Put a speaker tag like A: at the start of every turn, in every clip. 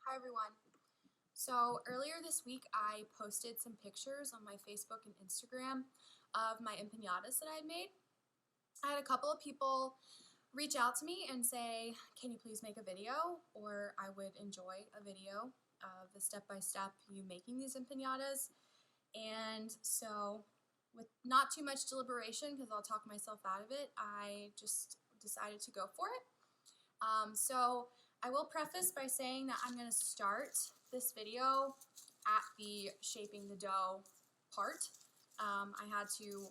A: Hi everyone. So earlier this week I posted some pictures on my Facebook and Instagram of my empanadas that I had made. I had a couple of people reach out to me and say, can you please make a video, or I would enjoy a video of the step-by-step you making these empanadas. And so with not too much deliberation, because I'll talk myself out of it, I just decided to go for it. So I will preface by saying that I'm going to start this video at the shaping the dough part. I had to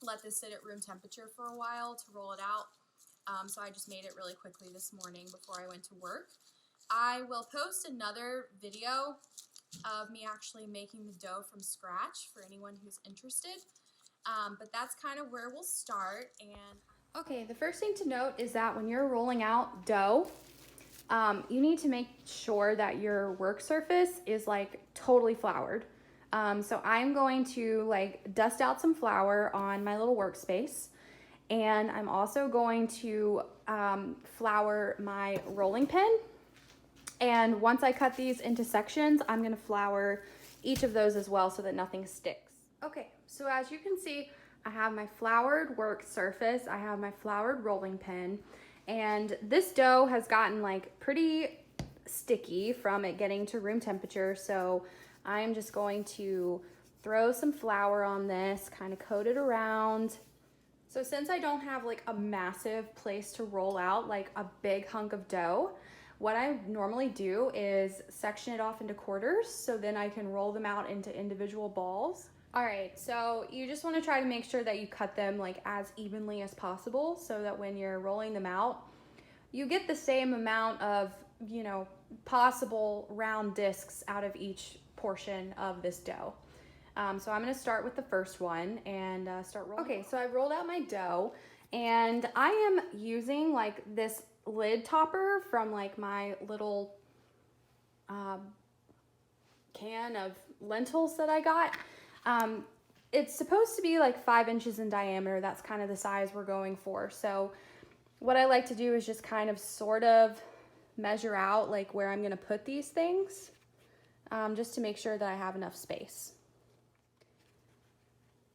A: let this sit at room temperature for a while to roll it out, so I just made it really quickly this morning before I went to work. I will post another video of me actually making the dough from scratch for anyone who's interested, but that's kind of where we'll start. And
B: Okay, the first thing to note is that when you're rolling out dough, you need to make sure that your work surface is like totally floured. So I'm going to like dust out some flour on my little workspace, and I'm also going to flour my rolling pin. And once I cut these into sections, I'm gonna flour each of those as well so that nothing sticks. Okay, so as you can see, I have my floured work surface, I have my floured rolling pin, and this dough has gotten like pretty sticky from it getting to room temperature, so I'm just going to throw some flour on this, kind of coat it around. So since I don't have like a massive place to roll out, like a big hunk of dough, what I normally do is section it off into quarters so then I can roll them out into individual balls. All right, so you just want to try to make sure that you cut them like as evenly as possible so that when you're rolling them out, you get the same amount of, possible round discs out of each portion of this dough. So I'm gonna start with the first one and start rolling. Okay, so I rolled out my dough and I am using like this lid topper from like my little can of lentils that I got. It's supposed to be like 5 inches in diameter. That's kind of the size we're going for. So what I like to do is just kind of sort of measure out like where I'm gonna put these things, just to make sure that I have enough space.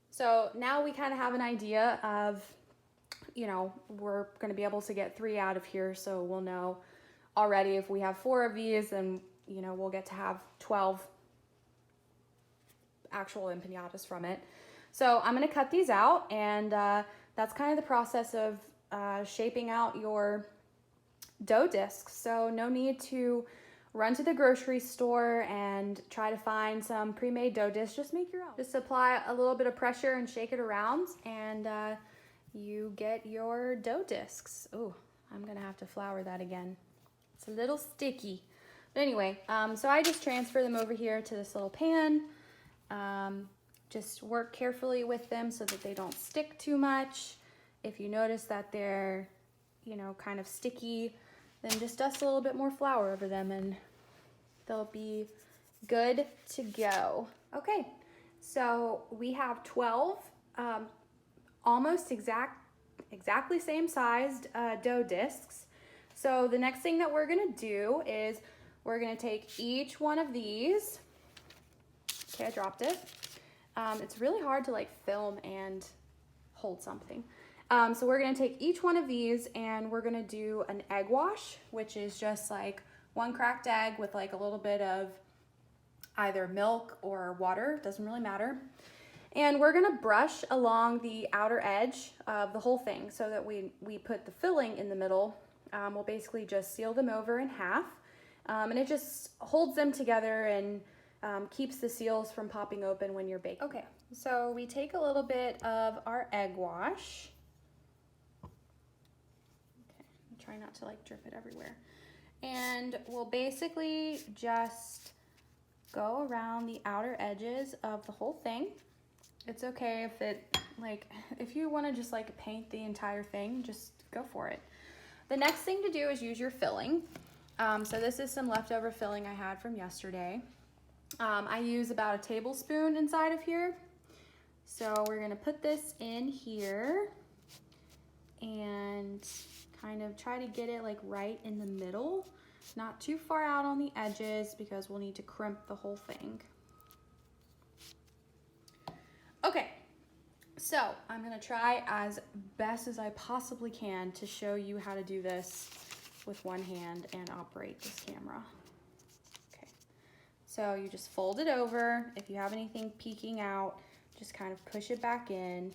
B: So now we kind of have an idea of, we're going to be able to get 3 out of here. So we'll know already if we have 4 of these, then, we'll get to have 12 actual empanadas from it. So I'm going to cut these out, and that's kind of the process of shaping out your dough discs. So no need to run to the grocery store and try to find some pre-made dough discs. Just make your own. Just apply a little bit of pressure and shake it around, and you get your dough discs. Oh, I'm gonna have to flour that again. It's a little sticky. But anyway, so I just transfer them over here to this little pan. Just work carefully with them so that they don't stick too much. If you notice that they're, kind of sticky, then just dust a little bit more flour over them and they'll be good to go. Okay, so we have 12 almost exactly same sized dough discs. So the next thing that we're gonna do is we're gonna take each one of these. Okay, I dropped it. It's really hard to like film and hold something. So we're gonna take each one of these and we're gonna do an egg wash, which is just like 1 cracked egg with like a little bit of either milk or water, doesn't really matter. And we're gonna brush along the outer edge of the whole thing so that we put the filling in the middle. We'll basically just seal them over in half, and it just holds them together and keeps the seals from popping open when you're baking. Okay, so we take a little bit of our egg wash. Try not to like drip it everywhere. And we'll basically just go around the outer edges of the whole thing. It's okay if if you want to just like paint the entire thing, just go for it. The next thing to do is use your filling. So this is some leftover filling I had from yesterday. I use about a tablespoon inside of here. So we're gonna put this in here and kind of try to get it like right in the middle. not too far out on the edges because we'll need to crimp the whole thing. Okay, so I'm gonna try as best as I possibly can to show you how to do this with one hand and operate this camera. Okay, so you just fold it over. If you have anything peeking out, just kind of push it back in.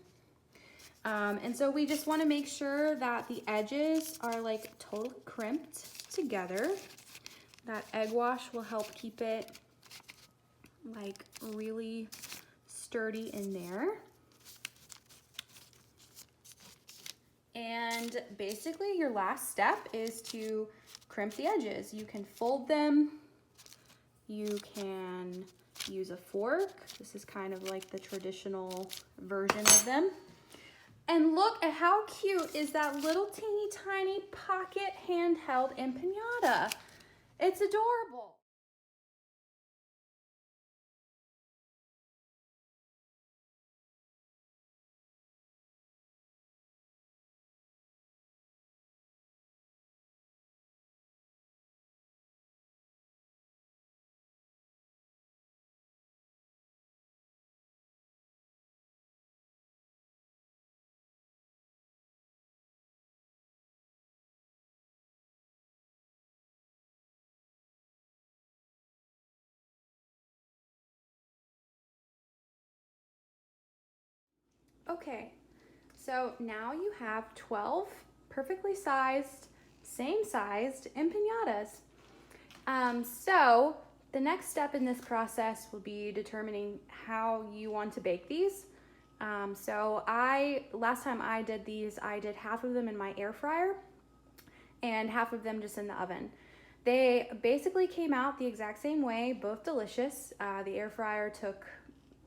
B: And so we just want to make sure that the edges are like totally crimped together. That egg wash will help keep it like really sturdy in there. And basically your last step is to crimp the edges. You can fold them, you can use a fork. This is kind of like the traditional version of them. And look at how cute is that little teeny tiny pocket handheld empanada. It's adorable. Okay, so now you have 12 perfectly sized, same sized empanadas. So the next step in this process will be determining how you want to bake these. So last time I did these, I did half of them in my air fryer and half of them just in the oven. They basically came out the exact same way, both delicious. The air fryer took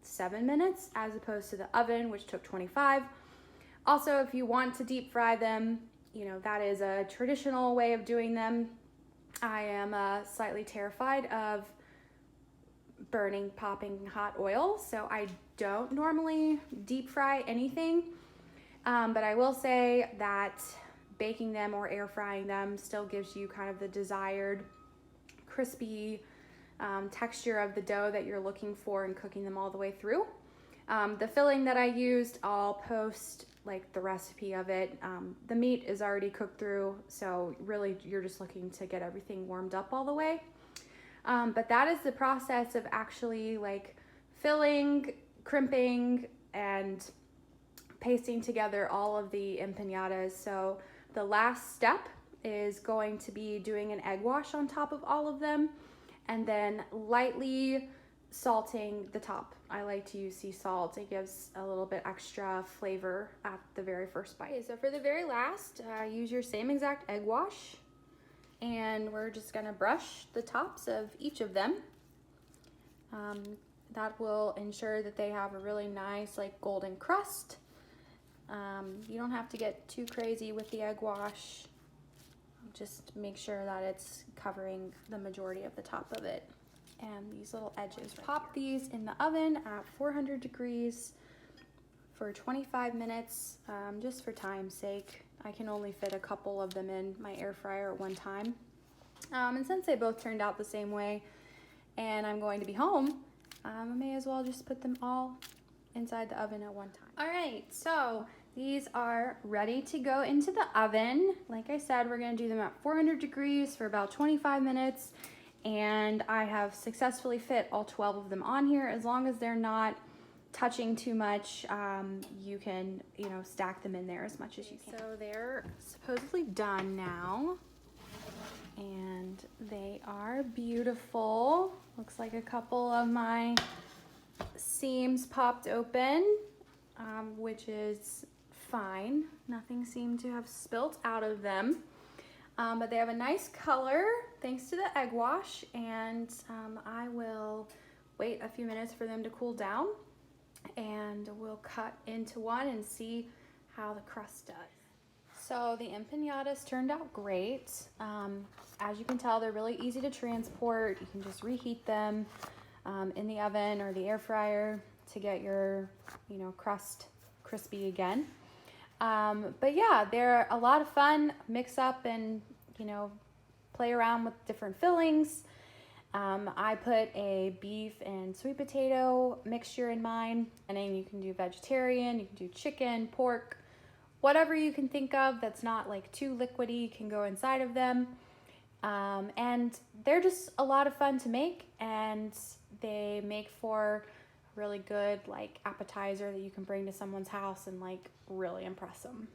B: 7 minutes as opposed to the oven, which took 25. Also, if you want to deep fry them, you know, that is a traditional way of doing them. I am slightly terrified of burning, popping hot oil, so I don't normally deep fry anything. But I will say that baking them or air frying them still gives you kind of the desired crispy texture of the dough that you're looking for in cooking them all the way through. The filling that I used, I'll post like the recipe of it. The meat is already cooked through, so really you're just looking to get everything warmed up all the way. But that is the process of actually like filling, crimping, and pasting together all of the empanadas. So the last step is going to be doing an egg wash on top of all of them and then lightly salting the top. I like to use sea salt. It gives a little bit extra flavor at the very first bite. Okay, so for the very last, use your same exact egg wash, and we're just gonna brush the tops of each of them. That will ensure that they have a really nice like golden crust. You don't have to get too crazy with the egg wash. Just make sure that it's covering the majority of the top of it. And these little edges. Pop these in the oven at 400 degrees for 25 minutes, just for time's sake. I can only fit a couple of them in my air fryer at one time. And since they both turned out the same way and I'm going to be home, I may as well just put them all inside the oven at one time. All right, so these are ready to go into the oven. Like I said, we're gonna do them at 400 degrees for about 25 minutes. And I have successfully fit all 12 of them on here. As long as they're not touching too much, you can, you know, stack them in there as much as you can. So they're supposedly done now. And they are beautiful. Looks like a couple of my seams popped open, which is fine. Nothing seemed to have spilt out of them. But they have a nice color thanks to the egg wash, and I will wait a few minutes for them to cool down, and we'll cut into one and see how the crust does. So the empanadas turned out great. As you can tell, they're really easy to transport. You can just reheat them in the oven or the air fryer to get your, you know, crust crispy again. But yeah, they're a lot of fun. Mix up and, you know, play around with different fillings. I put a beef and sweet potato mixture in mine. And then you can do vegetarian, you can do chicken, pork, whatever you can think of that's not like too liquidy can go inside of them. And they're just a lot of fun to make, and they make for a really good like appetizer that you can bring to someone's house and like really impress them.